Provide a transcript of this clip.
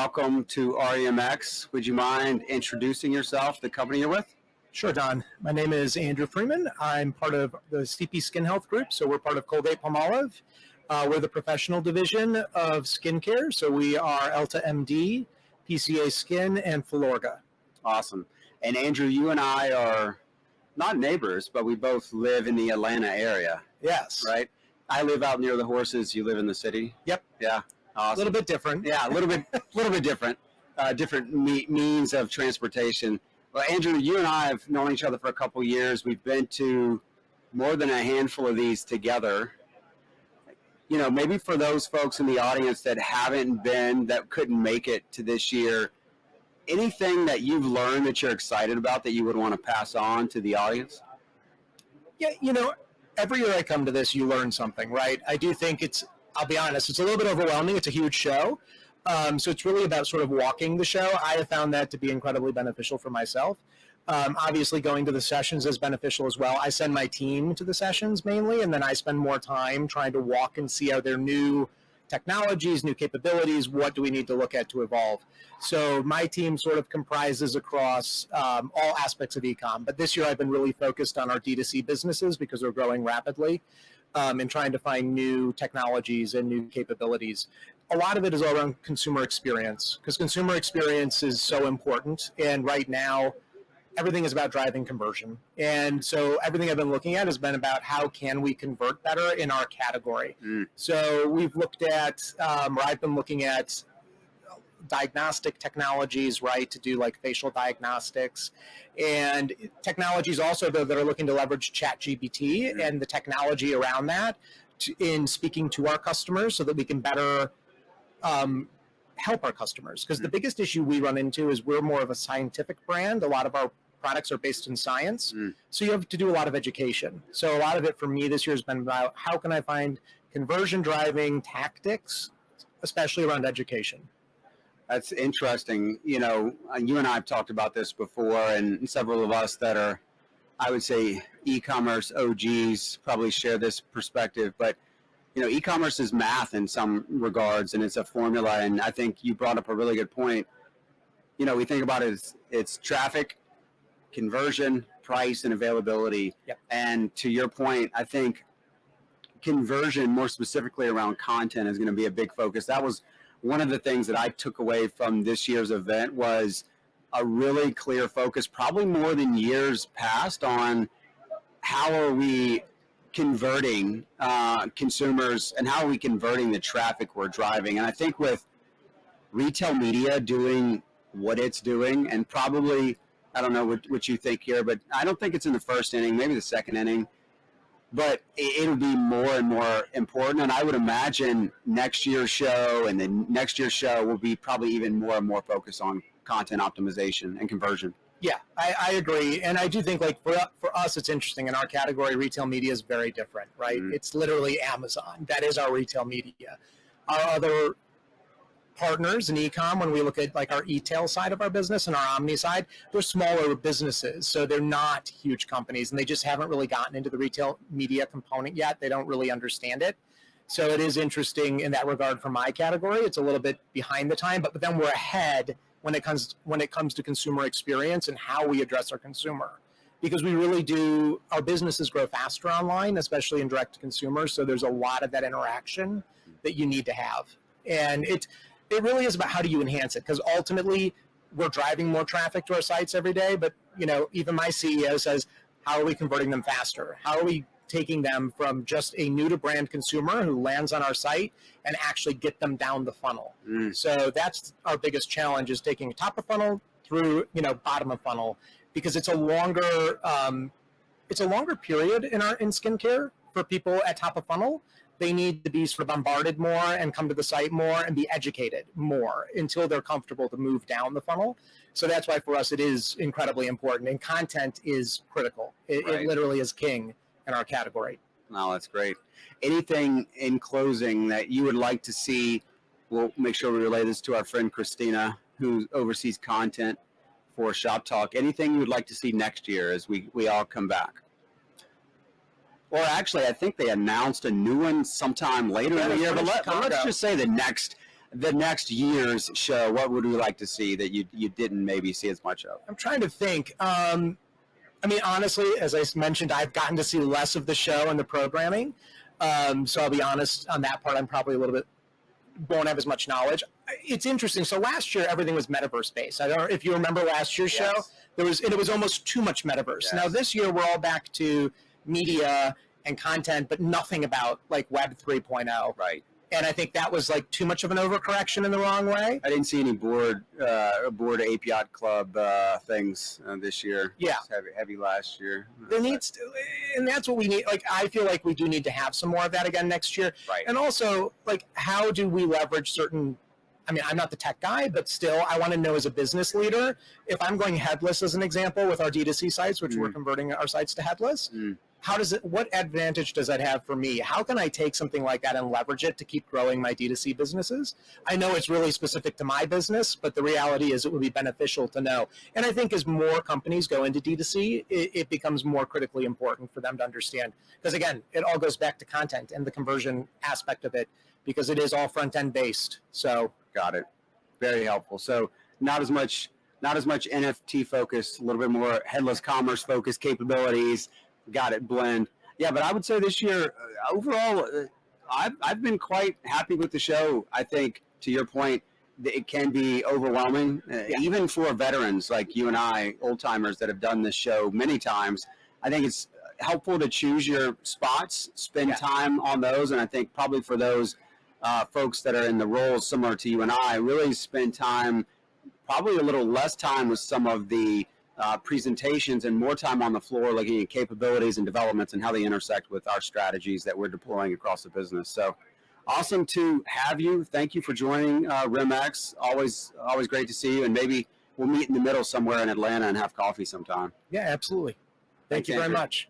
welcome to REMX. Would you mind introducing yourself, the company you're with? Sure, Don. My name is Andrew Freeman. I'm part of the CP Skin Health Group, so we're part of Colgate-Palmolive. We're the professional division of skincare, so we are Elta MD, PCA Skin, and Filorga. Awesome. And Andrew, you and I are not neighbors, but we both live in the Atlanta area. Yes. Right? I live out near the horses. You live in the city? Yep. Yeah. Awesome. A little bit different. Yeah, a little bit different. Different means of transportation. Well, Andrew, you and I have known each other for a couple of years. We've been to more than a handful of these together. You know, maybe for those folks in the audience that haven't been, that couldn't make it to this year, anything that you've learned that you're excited about that you would want to pass on to the audience? Yeah, you know, every year I come to this, you learn something, right? I do think I'll be honest, it's a little bit overwhelming. It's a huge show. So it's really about sort of walking the show. I have found that to be incredibly beneficial for myself. Obviously, going to the sessions is beneficial as well. I send my team to the sessions mainly, and then I spend more time trying to walk and see how their new technologies, new capabilities, what do we need to look at to evolve. So my team sort of comprises across all aspects of e-com. But this year I've been really focused on our D2C businesses because we're growing rapidly. And trying to find new technologies and new capabilities. A lot of it is all around consumer experience, because consumer experience is so important. And right now, everything is about driving conversion. And so everything I've been looking at has been about how can we convert better in our category. So we've looked at, or I've been looking at diagnostic technologies, right, to do like facial diagnostics, and technologies also that are looking to leverage ChatGPT and the technology around that in speaking to our customers so that we can better help our customers. Because the biggest issue we run into is we're more of a scientific brand. A lot of our products are based in science, so you have to do a lot of education. So a lot of it for me this year has been about how can I find conversion driving tactics, especially around education. That's interesting. You know, you and I have talked about this before, and several of us that are, I would say, e-commerce OGs probably share this perspective. But, you know, e-commerce is math in some regards, and it's a formula. And I think you brought up a really good point. You know, we think about it as it's traffic, conversion, price, and availability. Yep. And to your point, I think conversion, more specifically around content, is going to be a big focus. That was one of the things that I took away from this year's event was a really clear focus, probably more than years past, on how are we converting consumers and how are we converting the traffic we're driving. And I think with retail media doing what it's doing, and probably, I don't know what you think here, but I don't think it's in the first inning, maybe the second inning, but it'll be more and more important. And I would imagine next year's show and the next year's show will be probably even more and more focused on content optimization and conversion. Yeah, I agree. And I do think, like, for us, it's interesting. In our category, retail media is very different, right? It's literally Amazon. That is our retail media. Our other partners in e-com, when we look at like our e-tail side of our business and our omni side, they're smaller businesses, so they're not huge companies, and they just haven't really gotten into the retail media component yet. They don't really understand it. So it is interesting in that regard for my category. It's a little bit behind the time, but then we're ahead when it comes to consumer experience and how we address our consumer. Because we really do, our businesses grow faster online, especially in direct to consumer, so there's a lot of that interaction that you need to have. And it really is about how do you enhance it, because ultimately we're driving more traffic to our sites every day, but you know, even my CEO says, how are we converting them faster? How are we taking them from just a new to brand consumer who lands on our site and actually get them down the funnel? So that's our biggest challenge, is taking top of funnel through, you know, bottom of funnel, because it's a longer period in skincare for people at top of funnel. They need to be sort of bombarded more and come to the site more and be educated more until they're comfortable to move down the funnel. So that's why for us it is incredibly important, and content is critical. It literally is king in our category. No, that's great. Anything in closing that you would like to see? We'll make sure we relay this to our friend Christina, who oversees content for Shoptalk. Anything you would like to see next year as we all come back? Or actually, I think they announced a new one sometime later in the year. But let's just say the next the next year's show, what would we like to see that you didn't maybe see as much of? I'm trying to think. I mean, honestly, as I mentioned, I've gotten to see less of the show and the programming. So I'll be honest on that part. I'm probably a little bit won't have as much knowledge. It's interesting. So last year, everything was metaverse based. I don't know if you remember last year's show. It was almost too much metaverse. Now this year, we're all back to media and content, but nothing about like Web 3.0. Right. And I think that was like too much of an overcorrection in the wrong way. I didn't see any board API Club things this year. Yeah, heavy last year. There needs to, and that's what we need. Like, I feel like we do need to have some more of that again next year. Right. And also, like, how do we leverage certain? I mean, I'm not the tech guy, but still, I want to know as a business leader, if I'm going headless as an example with our D2C sites, which we're converting our sites to headless. How does it? What advantage does that have for me? How can I take something like that and leverage it to keep growing my D2C businesses? I know it's really specific to my business, but the reality is it would be beneficial to know. And I think as more companies go into D2C, it becomes more critically important for them to understand. Because again, it all goes back to content and the conversion aspect of it, because it is all front end based. So got it. Very helpful. So not as much NFT focused, a little bit more headless commerce focused capabilities. Got it, blend. Yeah, but I would say this year, overall, I've been quite happy with the show. I think, to your point, it can be overwhelming, even for veterans like you and I, old timers that have done this show many times. I think it's helpful to choose your spots, spend time on those, and I think probably for those folks that are in the roles similar to you and I, really spend time, probably a little less time with some of the presentations and more time on the floor looking at capabilities and developments and how they intersect with our strategies that we're deploying across the business. So awesome to have you. Thank you for joining RimX. Always great to see you, and maybe we'll meet in the middle somewhere in Atlanta and have coffee sometime. yeah, absolutely. Thank you very much.